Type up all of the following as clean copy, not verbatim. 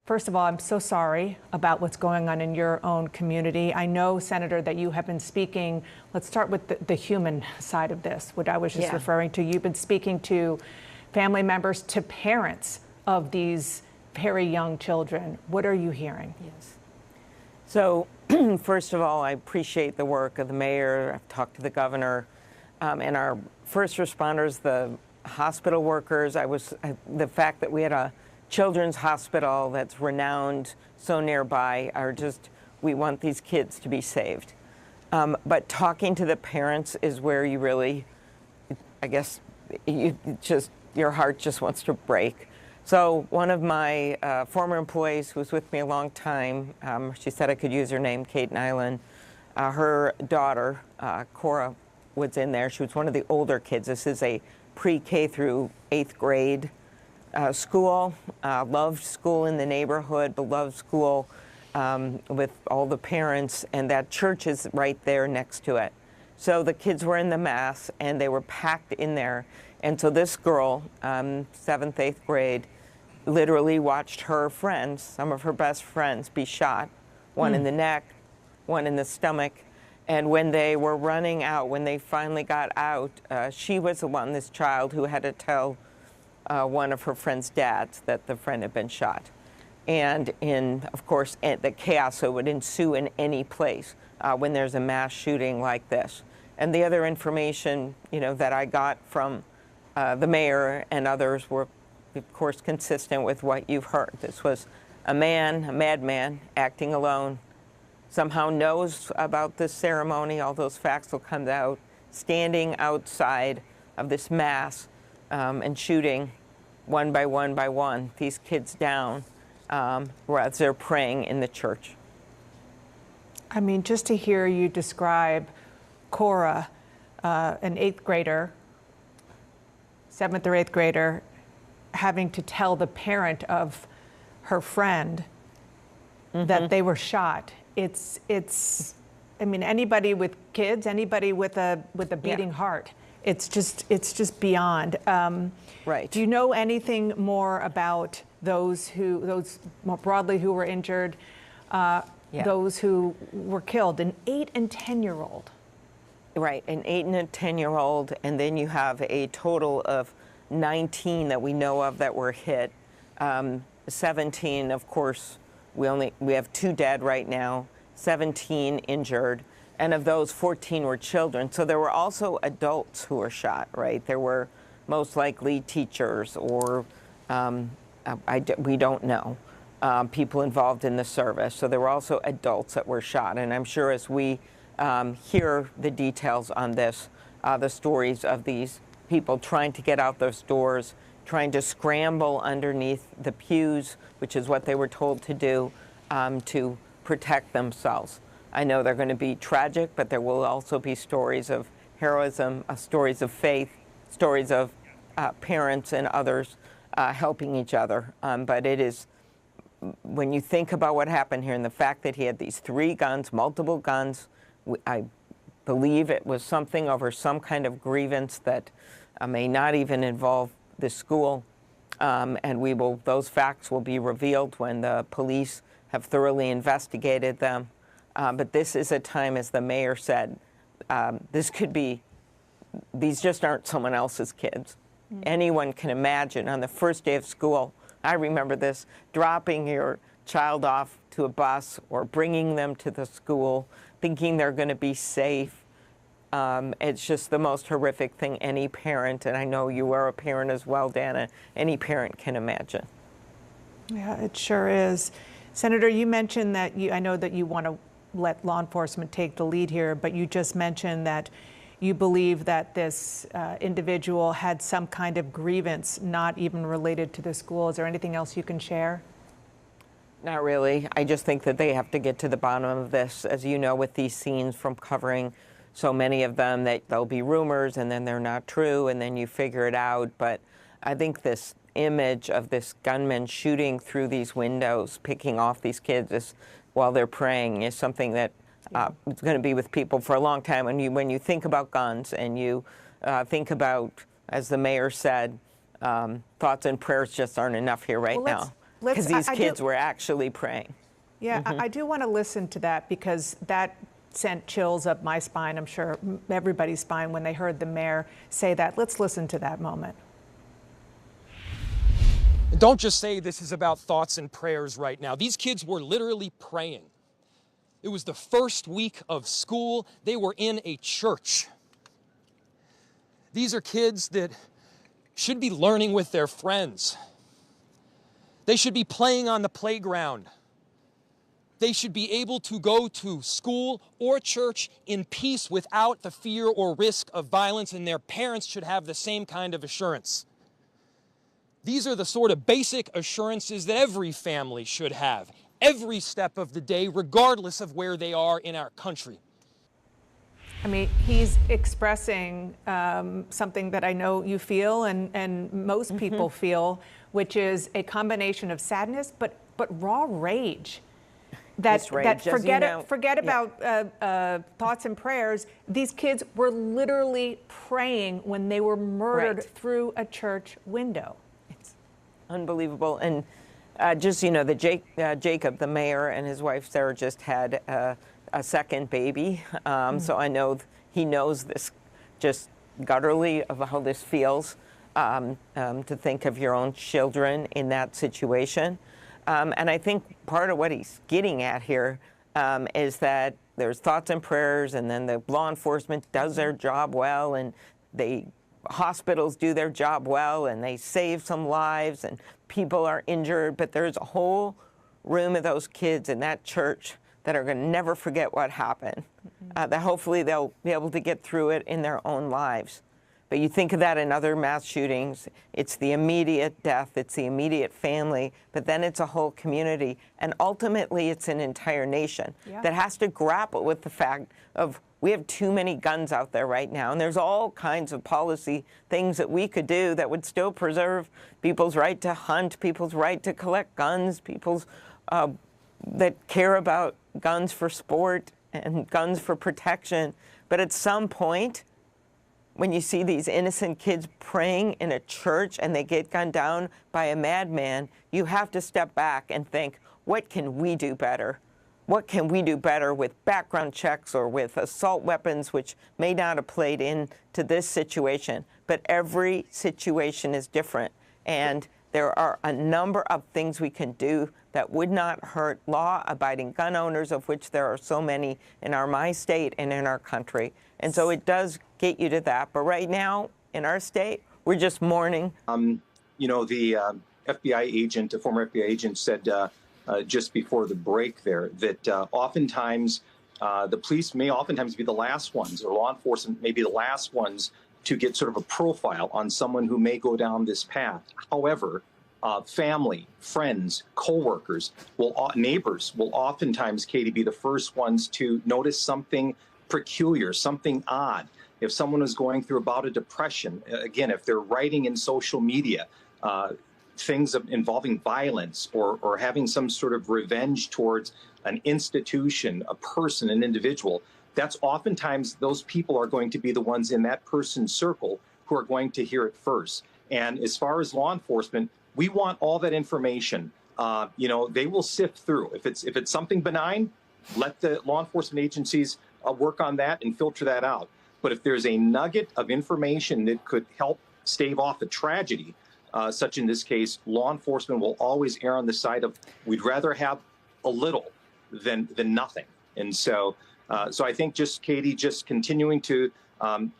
First of all, I'm so sorry about what's going on in your own community. I know, Senator, that you have been speaking. Let's start with the human side of this, what I was just referring to. You've been speaking to family members, to parents of these very young children. What are you hearing? Yes. So, first of all, I appreciate the work of the mayor. I've talked to the governor and our first responders, the hospital workers. The fact that we had a children's hospital that's renowned so nearby we want these kids to be saved. But talking to the parents is where you really, I guess, your heart just wants to break. So one of my former employees who was with me a long time, she said I could use her name, Kate Nyland. Her daughter, Cora, was in there. She was one of the older kids. This is a pre-K through 8th grade school, loved school in the neighborhood, beloved school with all the parents, and that church is right there next to it. So the kids were in the mass, and they were packed in there. And so this girl, 7th, 8th grade, literally watched her friends, some of her best friends, be shot, one in the neck, one in the stomach. And when they were running out, when they finally got out, she was the one, this child, who had to tell one of her friend's dads that the friend had been shot. And of course, the chaos that would ensue in any place when there's a mass shooting like this. And the other information, that I got from the mayor and others were, of course, consistent with what you've heard. This was a madman, acting alone, somehow knows about this ceremony, all those facts will come out, standing outside of this mass and shooting one by one these kids down as they're praying in the church. I mean, just to hear you describe Cora, an 8th grader, 7th or 8th grader, having to tell the parent of her friend that they were shot. It's I mean, anybody with kids, anybody with a beating heart, it's just beyond. Right. Do you know anything more about those more broadly who were injured, those who were killed, an 8 and 10-year-old? Right, an 8 and a 10-year-old, and then you have a total of 19 that we know of that were hit. 17, of course, we have 2 dead right now, 17 injured, and of those, 14 were children. So there were also adults who were shot, right? There were most likely teachers or, we don't know, people involved in the service. So there were also adults that were shot, and I'm sure as we hear the details on this, the stories of these people trying to get out those doors, trying to scramble underneath the pews, which is what they were told to do, to protect themselves. I know they're going to be tragic, but there will also be stories of heroism, stories of faith, stories of parents and others helping each other. But it is, when you think about what happened here and the fact that he had these 3 guns, multiple guns, I believe it was something over some kind of grievance that may not even involve the school, and those facts will be revealed when the police have thoroughly investigated them. But this is a time, as the mayor said, these just aren't someone else's kids. Anyone can imagine on the first day of school, I remember this, dropping your child off to a bus or bringing them to the school, thinking they're going to be safe. It's just the most horrific thing any parent, and I know you are a parent as well, Dana, any parent can imagine. Yeah, it sure is. Senator, you mentioned that I know that you want to let law enforcement take the lead here, but you just mentioned that you believe that this individual had some kind of grievance, not even related to the school. Is there anything else you can share? Not really. I just think that they have to get to the bottom of this. As you know, with these scenes from covering so many of them, that there'll be rumors and then they're not true and then you figure it out. But I think this image of this gunman shooting through these windows, picking off these kids while they're praying is something that is going to be with people for a long time. When you think about guns and you think about, as the mayor said, thoughts and prayers just aren't enough here right now. because these kids were actually praying. Yeah, I do want to listen to that, because that sent chills up my spine, I'm sure everybody's spine, when they heard the mayor say that. Let's listen to that moment. Don't just say this is about thoughts and prayers right now. These kids were literally praying. It was the first week of school. They were in a church. These are kids that should be learning with their friends. They should be playing on the playground. They should be able to go to school or church in peace without the fear or risk of violence, and their parents should have the same kind of assurance. These are the sort of basic assurances that every family should have, every step of the day, regardless of where they are in our country. I mean, he's expressing something that I know you feel and most people feel, which is a combination of sadness, but raw rage. Forget about thoughts and prayers. These kids were literally praying when they were murdered through a church window. It's unbelievable. And just, you know, Jacob, the mayor, and his wife Sarah just had a second baby. So I know he knows this just gutturally of how this feels, to think of your own children in that situation. And I think part of what he's getting at here is that there's thoughts and prayers, and then the law enforcement does their job well, and hospitals do their job well, and they save some lives, and people are injured. But there's a whole room of those kids in that church that are going to never forget what happened, that hopefully they'll be able to get through it in their own lives. But you think of that in other mass shootings, it's the immediate death, it's the immediate family, but then it's a whole community. And ultimately, it's an entire nation that has to grapple with the fact of we have too many guns out there right now. And there's all kinds of policy things that we could do that would still preserve people's right to hunt, people's right to collect guns, people's that care about guns for sport and guns for protection. But at some point, when you see these innocent kids praying in a church and they get gunned down by a madman, you have to step back and think, what can we do better? What can we do better with background checks or with assault weapons, which may not have played into this situation? But every situation is different. And there are a number of things we can do that would not hurt law-abiding gun owners, of which there are so many in my state and in our country. And so it does get you to that. But right now, in our state, we're just mourning. You know, the FBI agent, a former FBI agent, said just before the break there that oftentimes the police may oftentimes be the last ones, or law enforcement may be the last ones to get sort of a profile on someone who may go down this path. However, family, friends, coworkers, neighbors will oftentimes, Katie, be the first ones to notice something peculiar, something odd. If someone is going through a bout of depression, again, if they're writing in social media, things involving violence or having some sort of revenge towards an institution, a person, an individual, that's oftentimes those people are going to be the ones in that person's circle who are going to hear it first. And as far as law enforcement, we want all that information. You know, they will sift through. If it's something benign, let the law enforcement agencies work on that and filter that out. But if there's a nugget of information that could help stave off a tragedy, such in this case, law enforcement will always err on the side of we'd rather have a little than nothing. And so I think just, Katie, just continuing to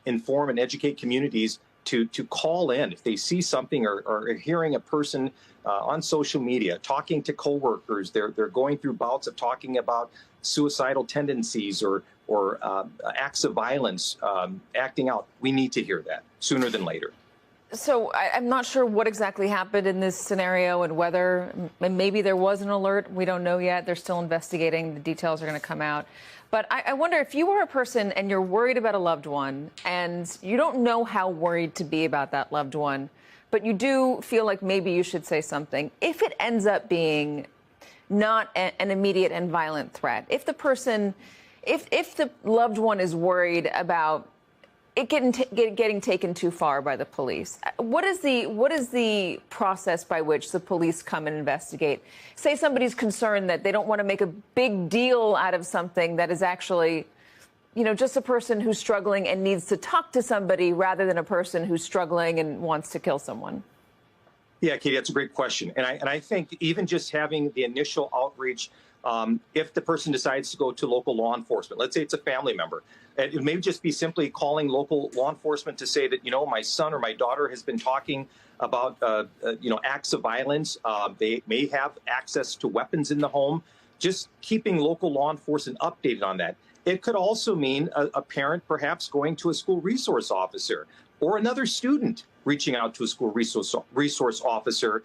inform and educate communities to call in if they see something or are hearing a person on social media talking to coworkers, they're going through bouts of talking about suicidal tendencies or acts of violence, acting out. We need to hear that sooner than later. So I'm not sure what exactly happened in this scenario and whether maybe there was an alert. We don't know yet. They're still investigating. The details are going to come out. But I wonder if you were a person and you're worried about a loved one and you don't know how worried to be about that loved one, but you do feel like maybe you should say something. If it ends up being not an immediate and violent threat, if the person, if the loved one is worried about it getting taken too far by the police. What is the process by which the police come and investigate? Say somebody's concerned that they don't want to make a big deal out of something that is actually, just a person who's struggling and needs to talk to somebody rather than a person who's struggling and wants to kill someone. Yeah, Katie, that's a great question. And I think even just having the initial outreach, if the person decides to go to local law enforcement, let's say it's a family member, it may just be simply calling local law enforcement to say that, my son or my daughter has been talking about, acts of violence. They may have access to weapons in the home. Just keeping local law enforcement updated on that. It could also mean a parent perhaps going to a school resource officer or another student reaching out to a school resource officer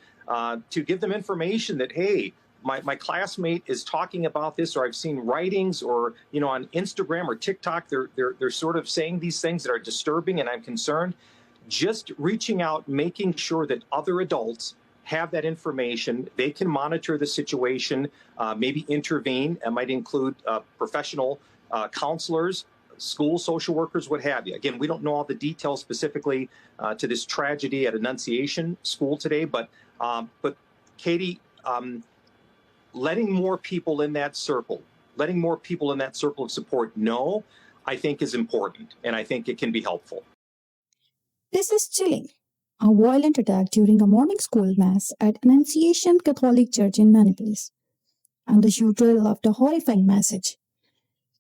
to give them information that, hey, my classmate is talking about this, or I've seen writings, or on Instagram or TikTok, they're sort of saying these things that are disturbing, and I'm concerned. Just reaching out, making sure that other adults have that information, they can monitor the situation, maybe intervene. It might include professional counselors, school social workers, what have you. Again, we don't know all the details specifically to this tragedy at Annunciation School today, but Katie, letting more people in that circle of support know, I think is important, and I think it can be helpful. This is chilling. A violent attack during a morning school mass at Annunciation Catholic Church in Minneapolis. And the shooter left a horrifying message.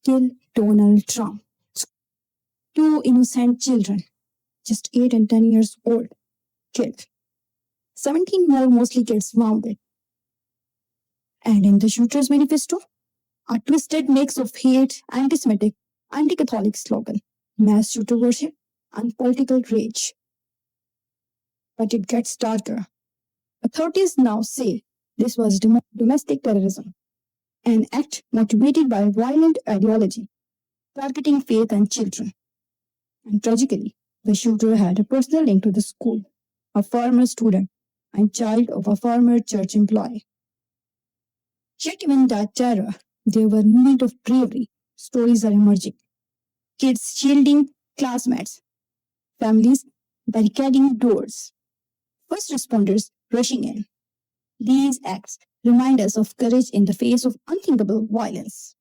Kill Donald Trump. 2 innocent children, just 8 and 10 years old, killed. 17 more, mostly kids, wounded. And in the shooter's manifesto, a twisted mix of hate, anti-Semitic, anti-Catholic slogan, mass shooter worship, and political rage. But it gets darker. Authorities now say this was domestic terrorism, an act motivated by violent ideology, targeting faith and children. And tragically, the shooter had a personal link to the school, a former student, and child of a former church employee. Yet even that terror, there were moments of bravery. Stories are emerging. Kids shielding classmates, families barricading doors, first responders rushing in. These acts remind us of courage in the face of unthinkable violence.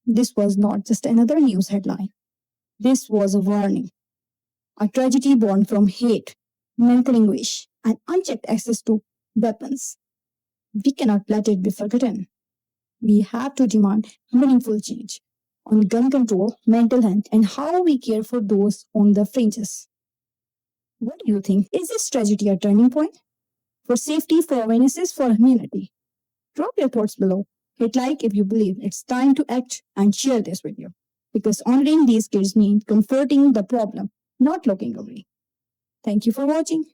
This was not just another news headline. This was a warning. A tragedy born from hate, mental anguish, and unchecked access to weapons. We cannot let it be forgotten. We have to demand meaningful change on gun control, mental health, and how we care for those on the fringes. What do you think? Is this tragedy a turning point? For safety, for awarenesses, for immunity? Drop your thoughts below. Hit like if you believe it's time to act, and share this video. Because honoring these kids means comforting the problem, not looking away. Thank you for watching.